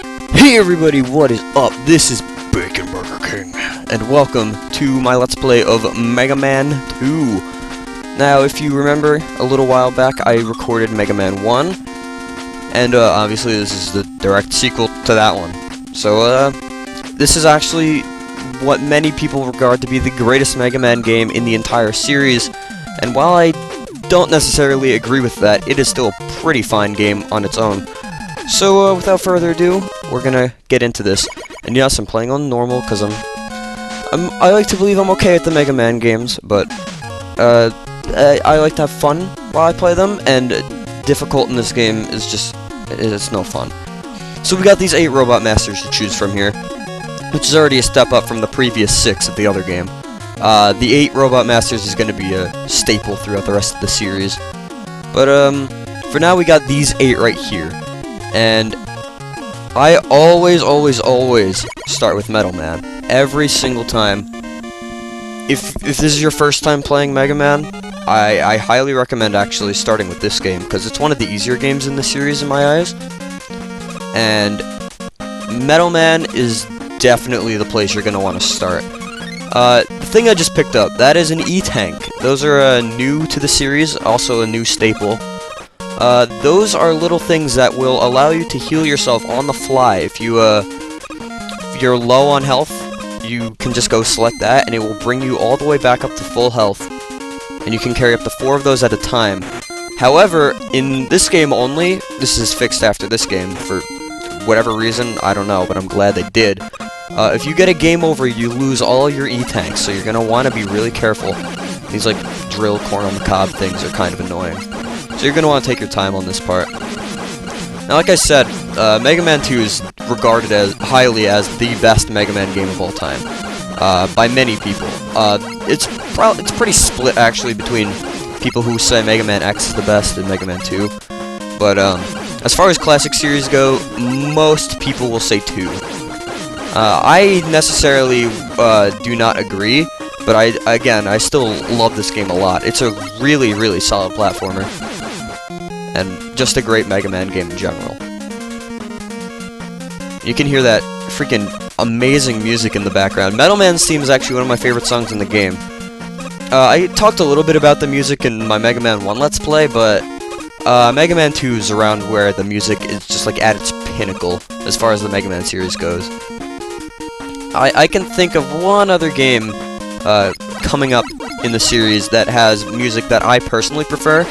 Hey everybody, what is up? This is BaconBurgerKing, and welcome to my Let's Play of Mega Man 2. Now, if you remember, a little while back, I recorded Mega Man 1, and obviously this is the direct sequel to that one. So, this is actually what many people regard to be the greatest Mega Man game in the entire series, and while I don't necessarily agree with that, it is still a pretty fine game on its own. So, without further ado, we're gonna get into this. And yes, I'm playing on normal, because I like to believe I'm okay at the Mega Man games, but, I like to have fun while I play them, and difficult in this game is just, it's no fun. So we got these 8 Robot Masters to choose from here, which is already a step up from the previous 6 of the other game. The 8 Robot Masters is gonna be a staple throughout the rest of the series. But, for now we got these 8 right here. And I always start with Metal Man. Every single time. If this is your first time playing Mega Man, I highly recommend actually starting with this game, because it's one of the easier games in the series in my eyes. And Metal Man is definitely the place you're going to want to start. The thing I just picked up, that is an E-Tank. Those are new to the series, also a new staple. Those are little things that will allow you to heal yourself on the fly. If you're low on health, you can just go select that, and it will bring you all the way back up to full health. And you can carry up to 4 of those at a time. However, in this game only, this is fixed after this game, for whatever reason, I don't know, but I'm glad they did. If you get a game over, you lose all your E-Tanks, so you're going to want to be really careful. These, like, drill corn on the cob things are kind of annoying. So you're going to want to take your time on this part. Now, like I said, Mega Man 2 is regarded as highly as the best Mega Man game of all time, by many people. It's pretty split, actually, between people who say Mega Man X is the best and Mega Man 2. But, as far as classic series go, most people will say 2. I necessarily do not agree, but I still love this game a lot. It's a really solid platformer. And just a great Mega Man game in general. You can hear that freaking amazing music in the background. Metal Man's theme is actually one of my favorite songs in the game. I talked a little bit about the music in my Mega Man 1 Let's Play, but Mega Man 2 is around where the music is just like at its pinnacle as far as the Mega Man series goes. I can think of one other game coming up in the series that has music that I personally prefer.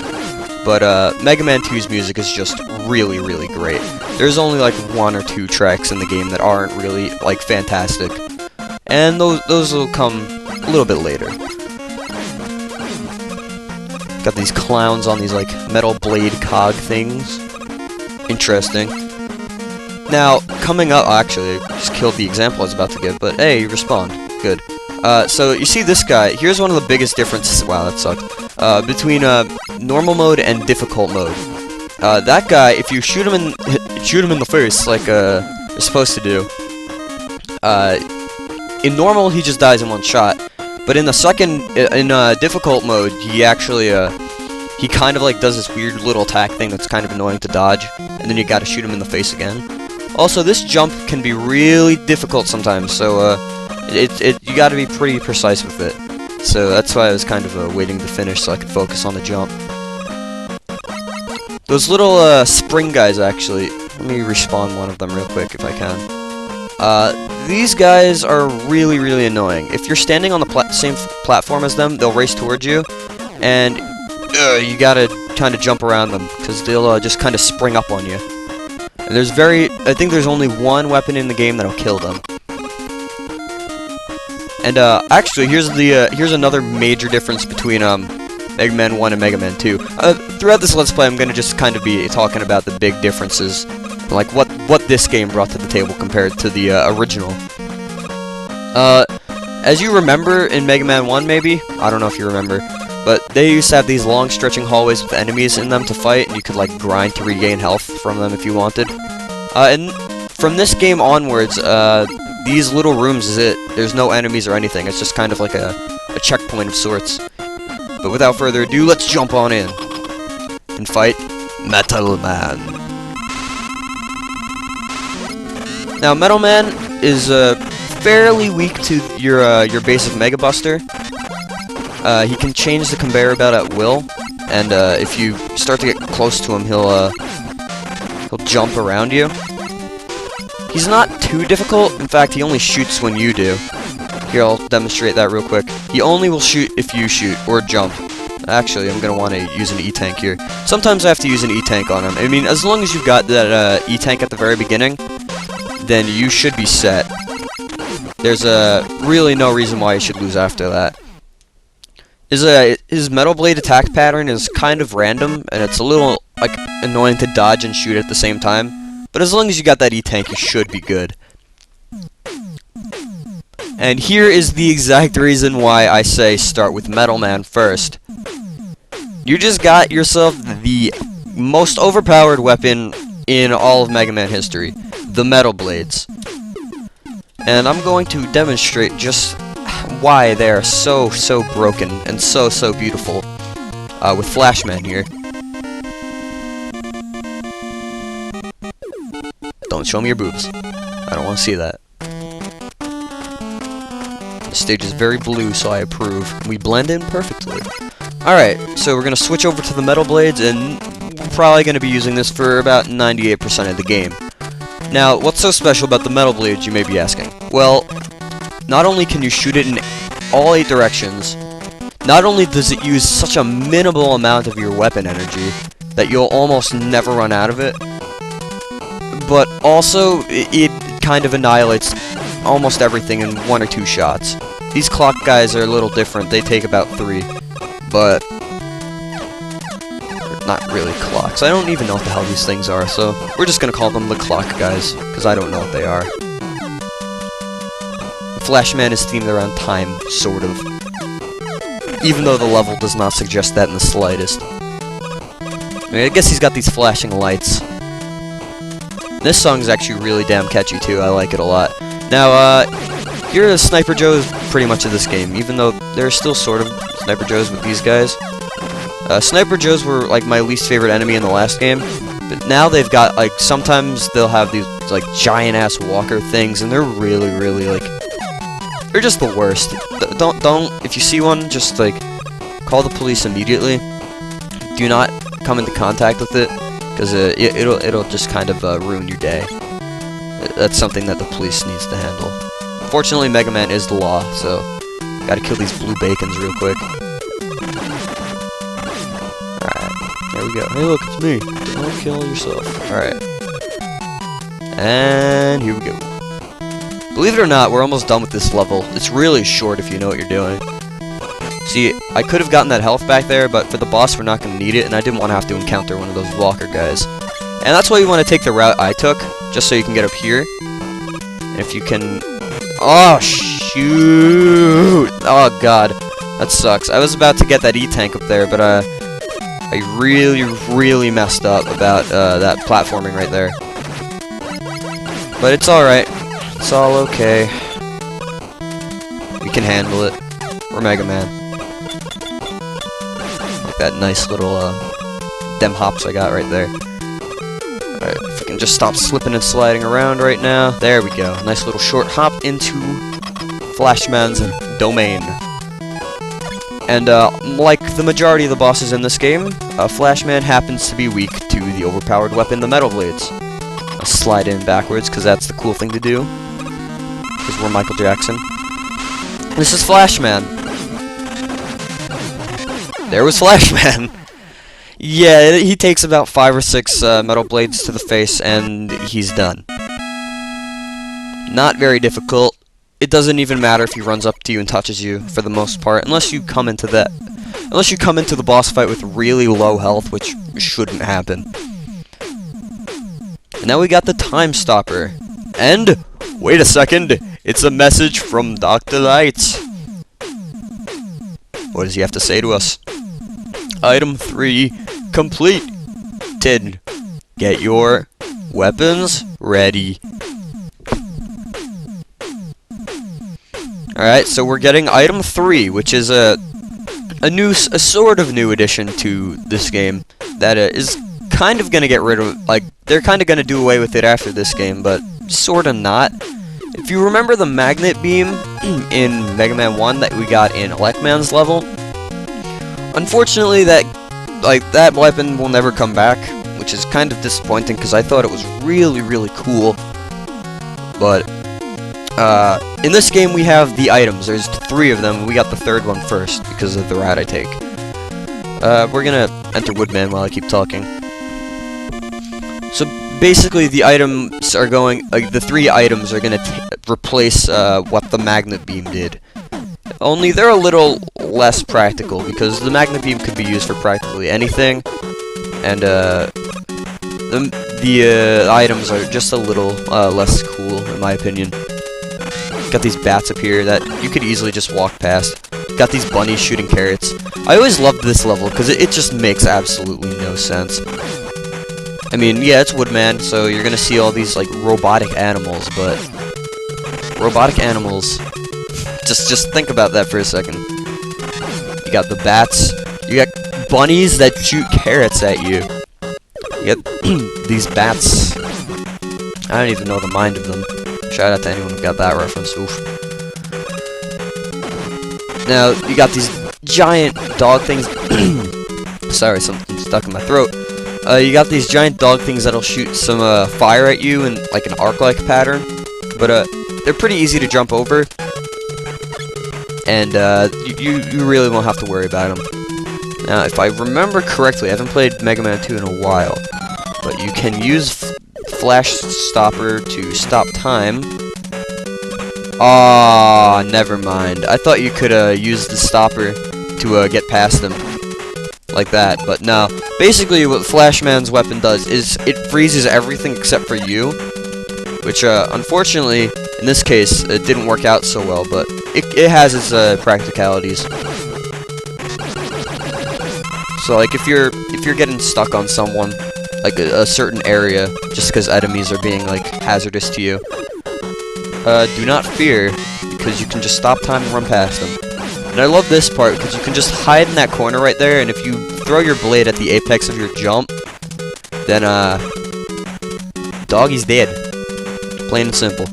But, Mega Man 2's music is just really great. There's only, like, 1 or 2 tracks in the game that aren't really, like, fantastic. And those will come a little bit later. Got these clowns on these, like, metal blade cog things. Interesting. Now, coming up, actually, I just killed the example I was about to give, but hey, you respawned. Good. So, you see this guy, here's one of the biggest differences, wow, that sucked, between, normal mode and difficult mode. That guy, if you shoot him in the face, like, you're supposed to do, in normal, he just dies in one shot, but in the difficult mode, he actually, he kind of, like, does this weird little attack thing that's kind of annoying to dodge, and then you gotta shoot him in the face again. Also, this jump can be really difficult sometimes, so, you gotta be pretty precise with it. So that's why I was kind of waiting to finish so I could focus on the jump. Those little spring guys, actually, let me respawn one of them real quick if I can. These guys are really annoying. If you're standing on the same platform as them, they'll race towards you, and you gotta kind of jump around them, because they'll just kind of spring up on you. And I think there's only one weapon in the game that'll kill them. And, actually, here's another major difference between, Mega Man 1 and Mega Man 2. Throughout this Let's Play, I'm gonna just kind of be talking about the big differences, like what this game brought to the table compared to the, original. As you remember in Mega Man 1, maybe? I don't know if you remember, but they used to have these long stretching hallways with enemies in them to fight, and you could, like, grind to regain health from them if you wanted. And from this game onwards, these little rooms is it. There's no enemies or anything. It's just kind of like a checkpoint of sorts. But without further ado, let's jump on in and fight Metal Man. Now, Metal Man is fairly weak to your basic Mega Buster. He can change the conveyor belt at will, and if you start to get close to him, he'll jump around you. He's not too difficult. In fact, he only shoots when you do. Here, I'll demonstrate that real quick. He only will shoot if you shoot, or jump. Actually, I'm going to want to use an E-Tank here. Sometimes I have to use an E-Tank on him. I mean, as long as you've got that E-Tank at the very beginning, then you should be set. There's really no reason why you should lose after that. His Metal Blade attack pattern is kind of random, and it's a little like annoying to dodge and shoot at the same time. But as long as you got that E-Tank, you should be good. And here is the exact reason why I say start with Metal Man first. You just got yourself the most overpowered weapon in all of Mega Man history, the Metal Blades. And I'm going to demonstrate just why they are so broken and so beautiful with Flashman here. Don't show me your boobs. I don't want to see that. The stage is very blue, so I approve. We blend in perfectly. Alright, so we're going to switch over to the Metal Blades, and we're probably going to be using this for about 98% of the game. Now, what's so special about the Metal Blades, you may be asking? Well, not only can you shoot it in all 8 directions, not only does it use such a minimal amount of your weapon energy that you'll almost never run out of it, but also it kind of annihilates almost everything in 1 or 2 shots. These clock guys are a little different. They take about 3, but not really clocks. I don't even know what the hell these things are, so we're just gonna call them the clock guys, because I don't know what they are. Flashman is themed around time, sort of. Even though the level does not suggest that in the slightest. I mean, I guess he's got these flashing lights. This song is actually really damn catchy too, I like it a lot. Now, here are Sniper Joes pretty much of this game, even though they're still sort of Sniper Joes with these guys. Sniper Joes were like my least favorite enemy in the last game, but now they've got like, sometimes they'll have these like giant ass walker things, and they're really like, they're just the worst. Don't, if you see one, just like, call the police immediately. Do not come into contact with it, because it'll just kind of ruin your day. That's something that the police needs to handle. Fortunately, Mega Man is the law, so gotta kill these blue bacons real quick. Alright, there we go. Hey look, it's me. Don't kill yourself. Alright. And here we go. Believe it or not, we're almost done with this level. It's really short if you know what you're doing. See, I could have gotten that health back there, but for the boss we're not going to need it, and I didn't want to have to encounter one of those walker guys. And that's why you want to take the route I took, just so you can get up here. And if you can... Oh, shoot! Oh, God. That sucks. I was about to get that E-Tank up there, but I really messed up about that platforming right there. But it's alright. It's all okay. We can handle it. We're Mega Man. Like that nice little, dem hops I got right there. Alright, if we can just stop slipping and sliding around right now. There we go. Nice little short hop into Flashman's domain. And, like the majority of the bosses in this game, Flashman happens to be weak to the overpowered weapon, the Metal Blades. I'll slide in backwards, because that's the cool thing to do. Because we're Michael Jackson. This is Flashman. There was Flashman. Yeah, he takes about 5 or 6 Metal Blades to the face, and he's done. Not very difficult. It doesn't even matter if he runs up to you and touches you, for the most part, unless you come into the boss fight with really low health, which shouldn't happen. And now we got the Time Stopper. And, wait a second, it's a message from Dr. Light. What does he have to say to us? Item 3 completed. Get your weapons ready. Alright, so we're getting item 3, which is a sort of new addition to this game that is kind of gonna get rid of, like, they're kind of gonna do away with it after this game, but sorta not. If you remember the magnet beam in Mega Man 1 that we got in Elecman's level, unfortunately that weapon will never come back, which is kind of disappointing because I thought it was really, really cool. But in this game we have the items. There's 3 of them. We got the 3rd one first because of the route I take. We're gonna enter Woodman while I keep talking. So basically the items are going, the 3 items are gonna replace what the magnet beam did. Only they're a little less practical because the magnet beam could be used for practically anything, and the items are just a little less cool in my opinion. Got these bats up here that you could easily just walk past. Got these bunnies shooting carrots. I always loved this level because it just makes absolutely no sense. I mean, yeah, it's Woodman, so you're gonna see all these like robotic animals, but robotic animals. Just think about that for a second. You got the bats. You got bunnies that shoot carrots at you. You got these bats. I don't even know the mind of them. Shout out to anyone who got that reference. Oof. Now, you got these giant dog things. Sorry, something stuck in my throat. You got these giant dog things that'll shoot some fire at you in like an arc-like pattern. But they're pretty easy to jump over. And you really won't have to worry about them. Now, if I remember correctly, I haven't played Mega Man 2 in a while, but you can use Flash Stopper to stop time. Ah, never mind. I thought you could use the stopper to get past them like that, but no. Basically, what Flashman's weapon does is it freezes everything except for you, which unfortunately in this case it didn't work out so well, but it has its practicalities. So like if you're getting stuck on someone, like a certain area, just because enemies are being like hazardous to you, do not fear, because you can just stop time and run past them. And I love this part because you can just hide in that corner right there, and if you throw your blade at the apex of your jump, then doggy's dead. Plain and simple.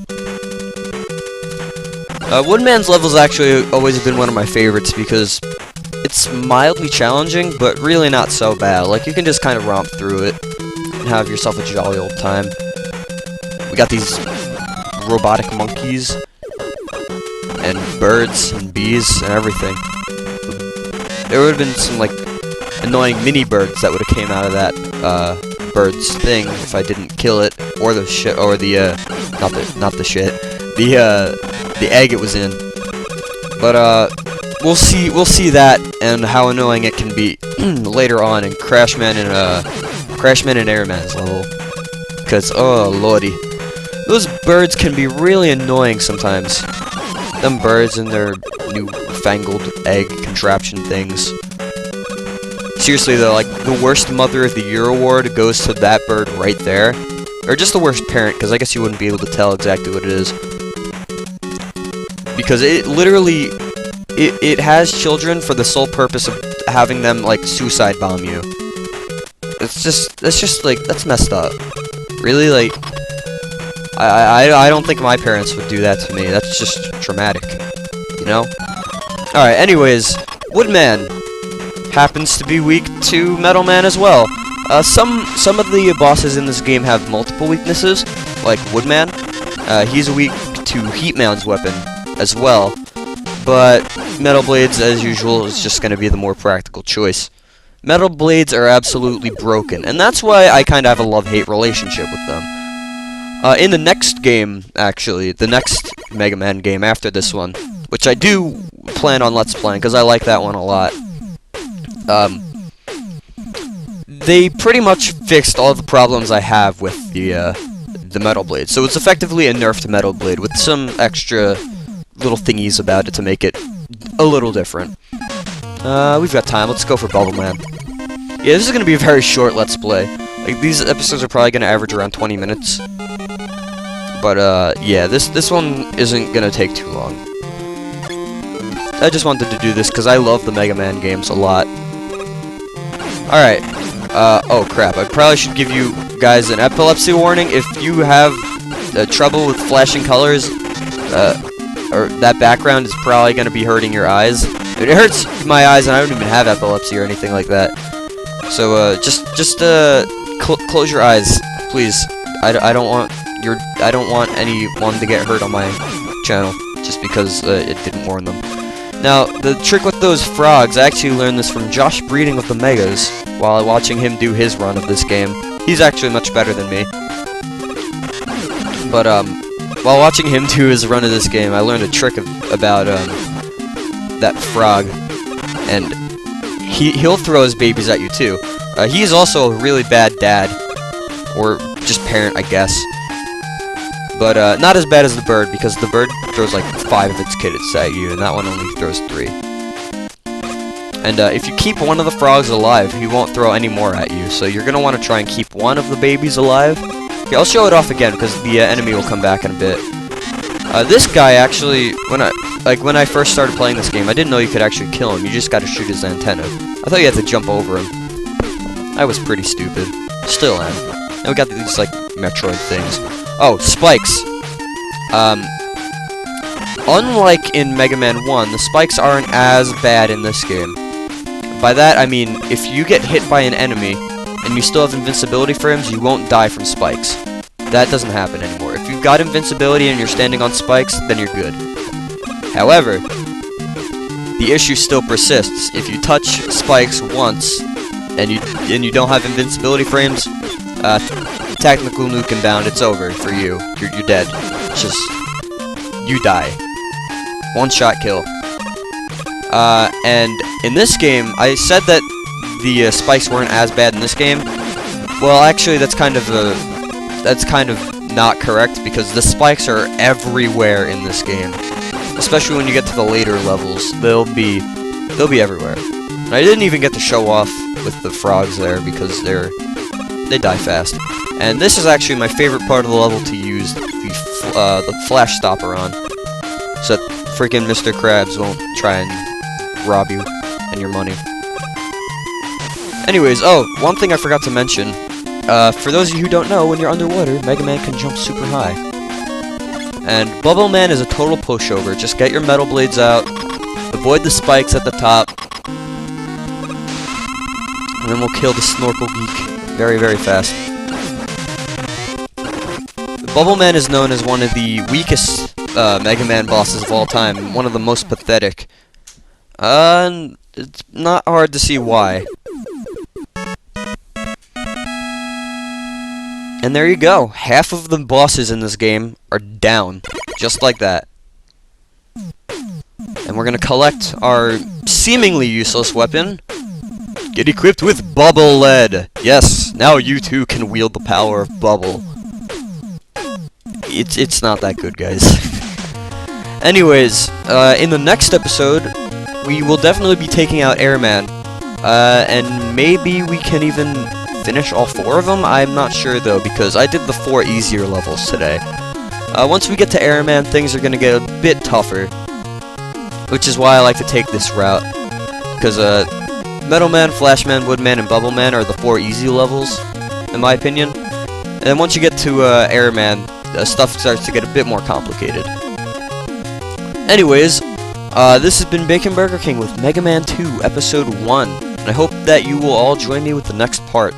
Woodman's level's actually always been one of my favorites because it's mildly challenging, but really not so bad. Like, you can just kind of romp through it and have yourself a jolly old time. We got these robotic monkeys and birds and bees and everything. There would have been some, like, annoying mini birds that would have came out of that bird's thing if I didn't kill it, or the shit, or the not the shit, the egg it was in. But we'll see that and how annoying it can be later on in Crashman and Airman's level. Because oh lordy, those birds can be really annoying sometimes. Them birds and their newfangled egg contraption things. Seriously though, like, the worst Mother of the Year award goes to that bird right there. Or just the worst parent, because I guess you wouldn't be able to tell exactly what it is. Because it literally, it has children for the sole purpose of having them, like, suicide bomb you. That's just, like, that's messed up. Really, like, I don't think my parents would do that to me. That's just traumatic, you know? Alright, anyways, Woodman happens to be weak to Metal Man as well. Some of the bosses in this game have multiple weaknesses, like Woodman. He's weak to Heatman's weapon as well, but Metal Blades, as usual, is just going to be the more practical choice. Metal Blades are absolutely broken, and that's why I kind of have a love-hate relationship with them. In the next game, actually, the next Mega Man game after this one, which I do plan on Let's Playing, because I like that one a lot, they pretty much fixed all the problems I have with the Metal Blade. So it's effectively a nerfed Metal Blade with some extra little thingies about it to make it a little different. We've got time. Let's go for Bubble Man. Yeah, this is going to be a very short Let's Play. Like, these episodes are probably going to average around 20 minutes. But, yeah, this one isn't going to take too long. I just wanted to do this because I love the Mega Man games a lot. Alright, Oh crap, I probably should give you guys an epilepsy warning. If you have trouble with flashing colors, or that background is probably going to be hurting your eyes. It hurts my eyes, and I don't even have epilepsy or anything like that. So, just close your eyes, please. I don't want anyone to get hurt on my channel, just because it didn't warn them. Now, the trick with those frogs, I actually learned this from Josh Breeding of the Megas, while watching him do his run of this game. He's actually much better than me. But, while watching him do his run of this game, I learned a trick about, that frog. And he'll throw his babies at you, too. He's also a really bad dad. Or just parent, I guess. But, not as bad as the bird, because the bird throws like 5 of its kids at you, and that one only throws 3. And, if you keep one of the frogs alive, he won't throw any more at you, so you're gonna want to try and keep one of the babies alive. Okay, I'll show it off again, because the enemy will come back in a bit. This guy, actually, when I first started playing this game, I didn't know you could actually kill him. You just gotta shoot his antenna. I thought you had to jump over him. I was pretty stupid. Still am. And we got these, like, Metroid things. Oh, spikes. Unlike in Mega Man 1, the spikes aren't as bad in this game. By that, I mean, if you get hit by an enemy, and you still have invincibility frames, you won't die from spikes. That doesn't happen anymore. If you've got invincibility and you're standing on spikes, then you're good. However, the issue still persists. If you touch spikes once, and you don't have invincibility frames, technical nuke inbound, it's over for you. You're dead. It's just, you die. One-shot kill. And in this game, I said that the spikes weren't as bad in this game. Well, actually, that's kind of not correct, because the spikes are everywhere in this game. Especially when you get to the later levels, they'll be everywhere. And I didn't even get to show off with the frogs there, because they die fast. And this is actually my favorite part of the level to use the flash stopper on, so that freaking Mr. Krabs won't try and rob you and your money. Anyways, oh, one thing I forgot to mention. For those of you who don't know, when you're underwater, Mega Man can jump super high. And Bubble Man is a total pushover. Just get your metal blades out, avoid the spikes at the top, and then we'll kill the Snorkel Geek very, very fast. Bubble Man is known as one of the weakest Mega Man bosses of all time, and one of the most pathetic. And it's not hard to see why. And there you go. Half of the bosses in this game are down. Just like that. And we're gonna collect our seemingly useless weapon. Get equipped with Bubble Lead. Yes, now you too can wield the power of Bubble. It's not that good, guys. Anyways, in the next episode, we will definitely be taking out Airman. And maybe we can even finish all 4 of them? I'm not sure though, because I did the 4 easier levels today. Once we get to Airman, things are gonna get a bit tougher, which is why I like to take this route. Because Metal Man, Flash Man, Woodman, and Bubble Man are the 4 easy levels, in my opinion. And then once you get to Airman, stuff starts to get a bit more complicated. Anyways, this has been BaconBurgerKing with Mega Man 2 Episode 1. And I hope that you will all join me with the next part.